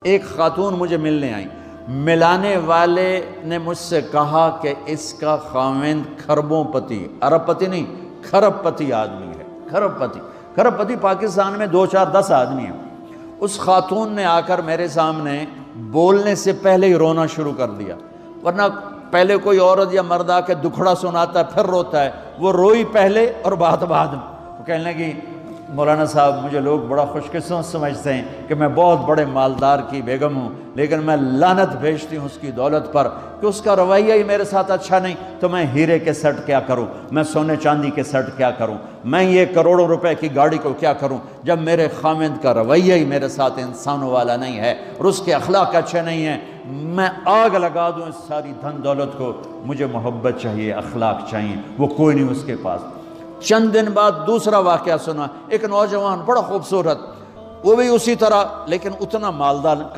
ایک خاتون مجھے ملنے آئی، ملانے والے نے مجھ سے کہا کہ اس کا خاوند کھربوں پتی، ارب پتی نہیں، کھرب پتی آدمی ہے۔ کھرب پتی پاکستان میں 2 4 10 آدمی ہیں۔ اس خاتون نے آ کر میرے سامنے بولنے سے پہلے ہی رونا شروع کر دیا، ورنہ پہلے کوئی عورت یا مرد آ کے دکھڑا سناتا ہے پھر روتا ہے، وہ روئی پہلے اور بعد میں۔ وہ کہنے لگی مولانا صاحب مجھے لوگ بڑا خوش قسمت سمجھتے ہیں کہ میں بہت بڑے مالدار کی بیگم ہوں، لیکن میں لعنت بھیجتی ہوں اس کی دولت پر کہ اس کا رویہ ہی میرے ساتھ اچھا نہیں، تو میں ہیرے کے سیٹ کیا کروں، میں سونے چاندی کے سیٹ کیا کروں، میں یہ کروڑوں روپے کی گاڑی کو کیا کروں، جب میرے خاوند کا رویہ ہی میرے ساتھ انسانوں والا نہیں ہے اور اس کے اخلاق اچھے نہیں ہیں، میں آگ لگا دوں اس ساری دھن دولت کو، مجھے محبت چاہیے، اخلاق چاہیے، وہ کوئی نہیں اس کے پاس۔ چند دن بعد دوسرا واقعہ سنا، ایک نوجوان بڑا خوبصورت، وہ بھی اسی طرح لیکن اتنا مالدار